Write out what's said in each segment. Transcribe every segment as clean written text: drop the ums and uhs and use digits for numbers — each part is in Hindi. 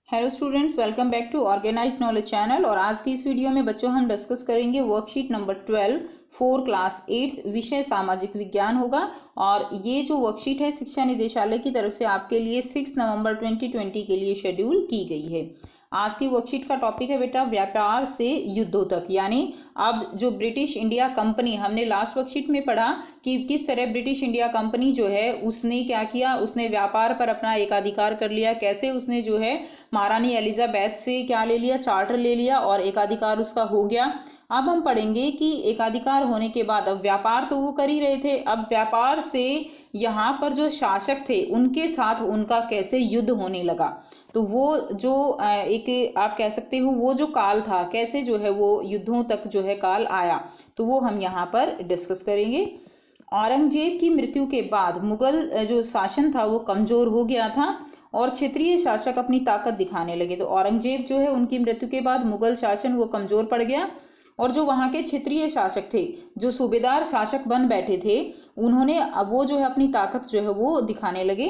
Hello students, welcome back to organised knowledge channel. और आज की इस वीडियो में बच्चों हम डिस्कस करेंगे वर्कशीट नंबर 12 4 क्लास 8 विषय सामाजिक विज्ञान होगा। और ये जो वर्कशीट है शिक्षा निदेशालय की तरफ से आपके लिए 6 नवंबर 2020 के लिए शेड्यूल की गई है। आज की वर्कशीट का टॉपिक है बेटा व्यापार से युद्धों तक, यानी अब जो ब्रिटिश इंडिया कंपनी, हमने लास्ट वर्कशीट में पढ़ा कि किस तरह ब्रिटिश इंडिया कंपनी जो है उसने क्या किया, उसने व्यापार पर अपना एकाधिकार कर लिया। कैसे उसने जो है महारानी एलिजाबेथ से क्या ले लिया, चार्टर ले लिया और एकाधिकार उसका हो गया। अब हम पढ़ेंगे कि एकाधिकार होने के बाद अब व्यापार तो वो कर ही रहे थे, अब व्यापार से यहाँ पर जो शासक थे उनके साथ उनका कैसे युद्ध होने लगा। तो वो जो एक आप कह सकते हो वो जो काल था, कैसे जो है वो युद्धों तक जो है काल आया, तो वो हम यहाँ पर डिस्कस करेंगे। औरंगजेब की मृत्यु के बाद मुगल जो शासन था वो कमजोर हो गया था और क्षेत्रीय शासक अपनी ताकत दिखाने लगे। तो औरंगजेब जो है उनकी मृत्यु के बाद मुगल शासन वो कमजोर पड़ गया और जो वहाँ के क्षेत्रीय शासक थे, जो सूबेदार शासक बन बैठे थे, उन्होंने वो जो है अपनी ताकत जो है वो दिखाने लगे।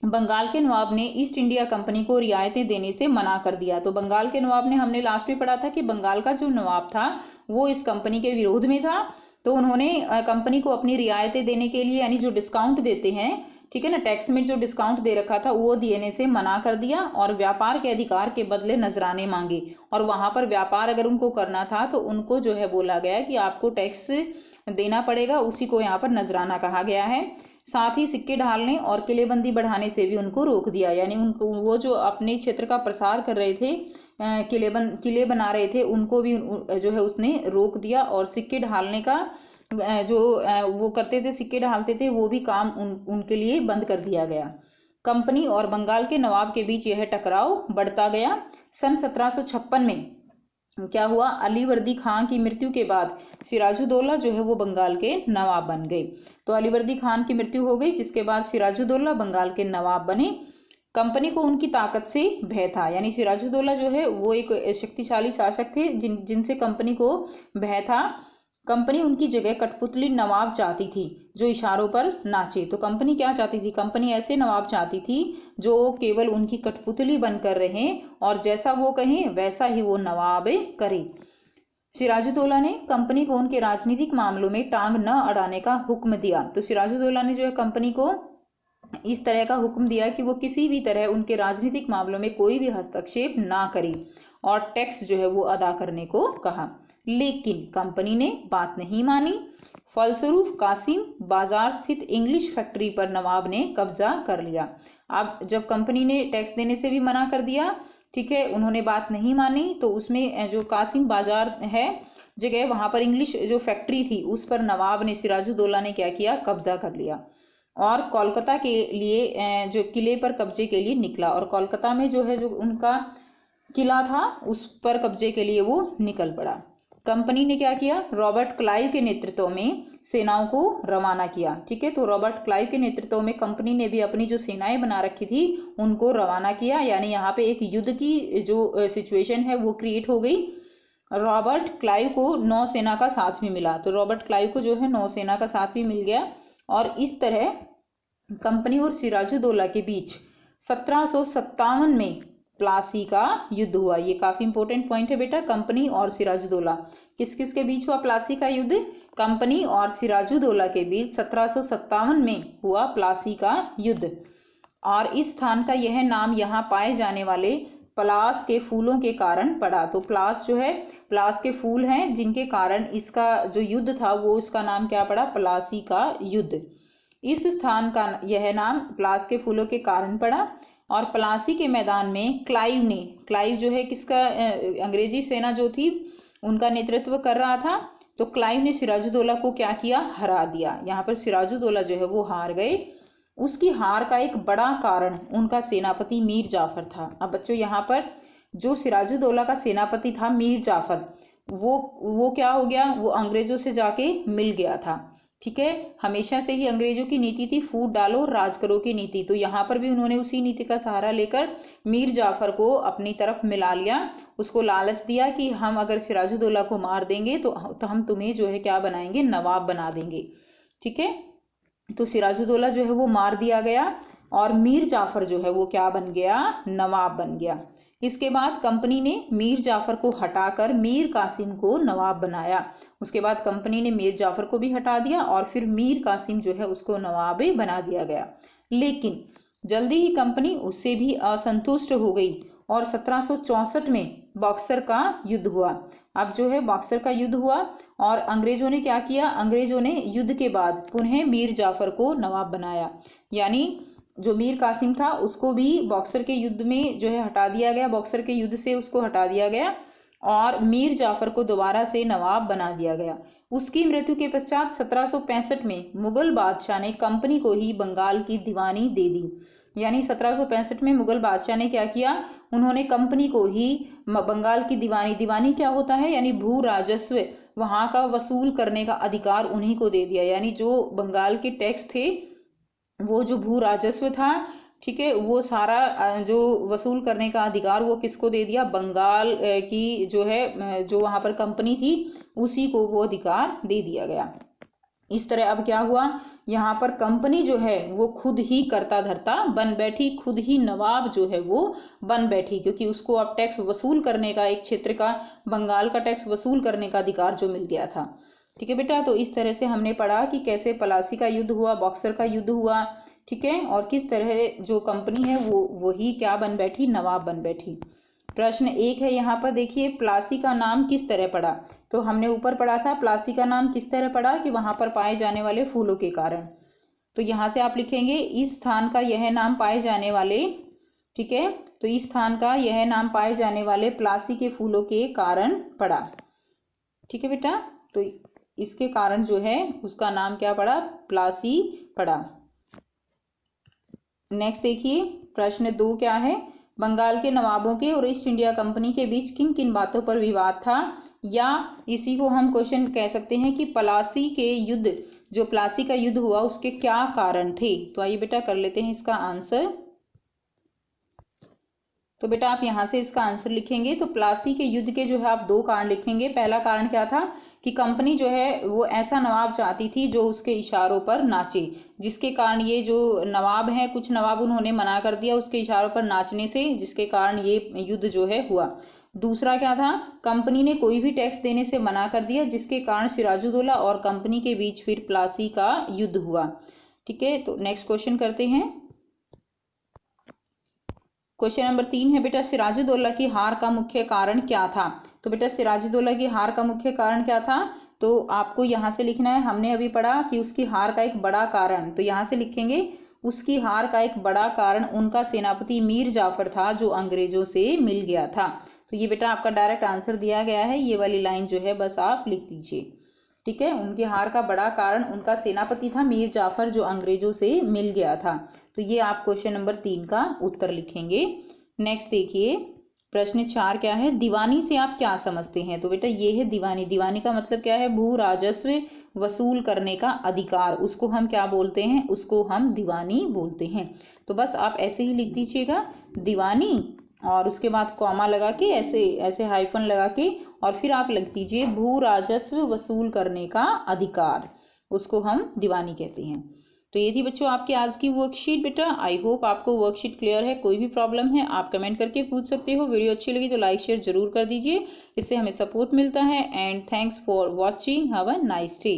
बंगाल के नवाब ने ईस्ट इंडिया कंपनी को रियायतें देने से मना कर दिया। तो बंगाल के नवाब ने, हमने लास्ट में पढ़ा था कि बंगाल का जो नवाब था वो इस कंपनी के विरोध में था। तो उन्होंने कंपनी को अपनी रियायतें देने के लिए, यानी जो डिस्काउंट देते हैं, ठीक है ना, टैक्स में जो डिस्काउंट दे रखा था वो देने से मना कर दिया और व्यापार के अधिकार के बदले नजराने मांगे। और वहां पर व्यापार अगर उनको करना था तो उनको जो है बोला गया कि आपको टैक्स देना पड़ेगा, उसी को यहाँ पर नजराना कहा गया है। साथ ही सिक्के ढालने और किलेबंदी बढ़ाने से भी उनको रोक दिया, यानी उनको वो जो अपने क्षेत्र का प्रसार कर रहे थे, किले बना रहे थे, उनको भी जो है उसने रोक दिया। और सिक्के ढालने का जो वो करते थे, सिक्के ढालते थे, वो भी काम उनके लिए बंद कर दिया गया। कंपनी और बंगाल के नवाब के बीच यह टकराव बढ़ता गया। सन 1756 में क्या हुआ, अलीवर्दी खान की मृत्यु के बाद सिराजुद्दौला जो है वो बंगाल के नवाब बन गए। तो अलीवर्दी खान की मृत्यु हो गई, जिसके बाद सिराजुद्दौला बंगाल के नवाब बने। कंपनी को उनकी ताकत से भय था, यानी सिराजुद्दौला जो है वो एक शक्तिशाली शासक थे जिनसे कंपनी को भय था। कंपनी उनकी जगह कठपुतली नवाब चाहती थी जो इशारों पर नाचे। तो कंपनी क्या चाहती थी, कंपनी ऐसे नवाब चाहती थी जो केवल उनकी कठपुतली बनकर रहें और जैसा वो कहें वैसा ही वो नवाब करे। सिराजुद्दौला ने कंपनी को उनके राजनीतिक मामलों में टांग न अड़ाने का हुक्म दिया। तो सिराजुद्दौला ने जो है कंपनी को इस तरह का हुक्म दिया कि वो किसी भी तरह उनके राजनीतिक मामलों में कोई भी हस्तक्षेप ना करे और टैक्स जो है वो अदा करने को कहा। लेकिन कंपनी ने बात नहीं मानी। फलस्वरूप कासिम बाजार स्थित इंग्लिश फैक्ट्री पर नवाब ने कब्जा कर लिया। अब जब कंपनी ने टैक्स देने से भी मना कर दिया, ठीक है, उन्होंने बात नहीं मानी, तो उसमें जो कासिम बाजार है जगह, वहां पर इंग्लिश जो फैक्ट्री थी उस पर नवाब ने, सिराजुद्दौला ने क्या किया, कब्जा कर लिया और कोलकाता के लिए जो किले पर कब्जे के लिए निकला। और कोलकाता में जो है जो उनका किला था उस पर कब्जे के लिए वो निकल पड़ा। कंपनी ने क्या किया, रॉबर्ट क्लाइव के नेतृत्व में सेनाओं को रवाना किया। ठीक है, तो रॉबर्ट क्लाइव के नेतृत्व में कंपनी ने भी अपनी जो सेनाएं बना रखी थी उनको रवाना किया, यानी यहाँ पे एक युद्ध की जो सिचुएशन है वो क्रिएट हो गई। रॉबर्ट क्लाइव को नौसेना का साथ भी मिला। तो रॉबर्ट क्लाइव को जो है नौसेना का साथ भी मिल गया और इस तरह कंपनी और सिराजुद्दौला के बीच 1757 में प्लासी का युद्ध हुआ। ये काफी इंपॉर्टेंट पॉइंट है बेटा, कंपनी और सिराजुद्दौला किस किस के बीच हुआ प्लासी का युद्ध, कंपनी और सिराजुद्दौला के बीच 1757 में हुआ प्लासी का युद्ध। और इस स्थान का यह नाम यहाँ पाए जाने वाले पलास के फूलों के कारण पड़ा। तो प्लास जो है, प्लास के फूल हैं जिनके कारण इसका जो युद्ध था वो इसका नाम क्या पड़ा, प्लासी का युद्ध। इस स्थान का यह नाम प्लास के फूलों के कारण पड़ा। और प्लासी के मैदान में क्लाइव जो है किसका, अंग्रेजी सेना जो थी उनका नेतृत्व कर रहा था। तो क्लाइव ने सिराजुद्दौला को क्या किया, हरा दिया। यहाँ पर सिराजुद्दौला जो है वो हार गए। उसकी हार का एक बड़ा कारण उनका सेनापति मीर जाफर था। अब बच्चों यहाँ पर जो सिराजुद्दौला का सेनापति था मीर जाफर, वो क्या हो गया, वो अंग्रेजों से जाके मिल गया था। ठीक है, हमेशा से ही अंग्रेजों की नीति थी फूट डालो राज करो की नीति। तो यहाँ पर भी उन्होंने उसी नीति का सहारा लेकर मीर जाफर को अपनी तरफ मिला लिया। उसको लालच दिया कि हम अगर सिराजुद्दौला को मार देंगे तो हम तुम्हें जो है क्या बनाएंगे, नवाब बना देंगे। ठीक है, तो सिराजुद्दौला जो है वो मार दिया गया। और मीर जाफर जो है वो क्या बन गया, नवाब बन गया। इसके बाद कंपनी ने मीर जाफर को हटाकर मीर कासिम को नवाब बनाया। उसके बाद कंपनी ने मीर जाफर को भी हटा दिया और फिर मीर कासिम जो है उसको नवाब बना दिया गया। लेकिन जल्दी ही कंपनी उससे भी असंतुष्ट हो गई और 1764 में बक्सर का युद्ध हुआ। अब जो है बक्सर का युद्ध हुआ और अंग्रेजों ने क्या किया, अंग्रेजों ने युद्ध के बाद पुनः मीर जाफर को नवाब बनाया। यानी जो मीर कासिम था उसको भी बक्सर के युद्ध में जो है हटा दिया गया, बक्सर के युद्ध से उसको हटा दिया गया और मीर जाफर को दोबारा से नवाब बना दिया गया। उसकी मृत्यु के पश्चात 1765 में मुगल बादशाह ने कंपनी को ही बंगाल की दीवानी दे दी। यानी 1765 में मुगल बादशाह ने क्या किया, उन्होंने कंपनी को ही बंगाल की दीवानी, दीवानी क्या होता है, यानी भू राजस्व, वहां का वसूल करने का अधिकार उन्हीं को दे दिया। यानी जो बंगाल के टैक्स थे, वो जो भू राजस्व था, ठीक है, वो सारा जो वसूल करने का अधिकार वो किसको दे दिया, बंगाल की जो है जो वहां पर कंपनी थी उसी को वो अधिकार दे दिया गया। इस तरह अब क्या हुआ, यहाँ पर कंपनी जो है वो खुद ही करता धरता बन बैठी, खुद ही नवाब जो है वो बन बैठी, क्योंकि उसको अब टैक्स वसूल करने का, एक क्षेत्र का, बंगाल का टैक्स वसूल करने का अधिकार जो मिल गया था। ठीक है बेटा, तो इस तरह से हमने पढ़ा कि कैसे प्लासी का युद्ध हुआ, बक्सर का युद्ध हुआ, ठीक है, और किस तरह जो कंपनी है वो वही क्या बन बैठी, नवाब बन बैठी। प्रश्न 1 है यहाँ पर, देखिए प्लासी का नाम किस तरह पड़ा। तो हमने ऊपर पढ़ा था प्लासी का नाम किस तरह पड़ा, कि वहां पर पाए जाने वाले फूलों के कारण। तो यहाँ से आप लिखेंगे इस स्थान का यह नाम पाए जाने वाले, ठीक है, तो इस स्थान का यह नाम पाए जाने वाले प्लासी के फूलों के कारण पड़ा। ठीक है बेटा, तो इसके कारण जो है उसका नाम क्या पड़ा, प्लासी पड़ा। नेक्स्ट देखिए प्रश्न 2 क्या है, बंगाल के नवाबों के और ईस्ट इंडिया कंपनी के बीच किन किन बातों पर विवाद था, या इसी को हम क्वेश्चन कह सकते हैं कि प्लासी के युद्ध, जो प्लासी का युद्ध हुआ उसके क्या कारण थे। तो आइए बेटा कर लेते हैं इसका आंसर। तो बेटा आप यहाँ से इसका आंसर लिखेंगे, तो प्लासी के युद्ध के जो है आप 2 कारण लिखेंगे। पहला कारण क्या था कि कंपनी जो है वो ऐसा नवाब चाहती थी जो उसके इशारों पर नाचे, जिसके कारण ये जो नवाब हैं, कुछ नवाब उन्होंने मना कर दिया उसके इशारों पर नाचने से, जिसके कारण ये युद्ध जो है हुआ। दूसरा क्या था, कंपनी ने कोई भी टैक्स देने से मना कर दिया, जिसके कारण सिराजुद्दौला और कंपनी के बीच फिर प्लासी का युद्ध हुआ। ठीक है, तो नेक्स्ट क्वेश्चन करते हैं। क्वेश्चन नंबर 3 है बेटा, सिराजुद्दौला की हार का मुख्य कारण क्या था। तो बेटा सिराजुद्दौला की हार का मुख्य कारण क्या था, तो आपको यहाँ से लिखना है, हमने अभी पढ़ा कि उसकी हार का एक बड़ा कारण, तो यहाँ से लिखेंगे उसकी हार का एक बड़ा कारण उनका सेनापति मीर जाफर था जो अंग्रेजों से मिल गया था। तो ये बेटा आपका डायरेक्ट आंसर दिया गया है, ये वाली लाइन जो है बस आप लिख दीजिए। ठीक है, उनकी हार का बड़ा कारण उनका सेनापति था मीर जाफर जो अंग्रेजों से मिल गया था। तो ये आप क्वेश्चन नंबर 3 का उत्तर लिखेंगे। नेक्स्ट देखिए प्रश्न 4 क्या है, दीवानी से आप क्या समझते हैं। तो बेटा ये है दीवानी, दीवानी का मतलब क्या है, भू राजस्व वसूल करने का अधिकार, उसको हम क्या बोलते हैं, उसको हम दीवानी बोलते हैं। तो बस आप ऐसे ही लिख दीजिएगा दीवानी, और उसके बाद कॉमा लगा के ऐसे ऐसे हाइफन लगा के, और फिर आप लिख दीजिए भू राजस्व वसूल करने का अधिकार, उसको हम दीवानी कहते हैं। तो ये थी बच्चों आपकी आज की वर्कशीट। बेटा आई होप आपको वर्कशीट क्लियर है, कोई भी प्रॉब्लम है आप कमेंट करके पूछ सकते हो। वीडियो अच्छी लगी तो लाइक शेयर जरूर कर दीजिए, इससे हमें सपोर्ट मिलता है। And thanks for watching, have a nice day.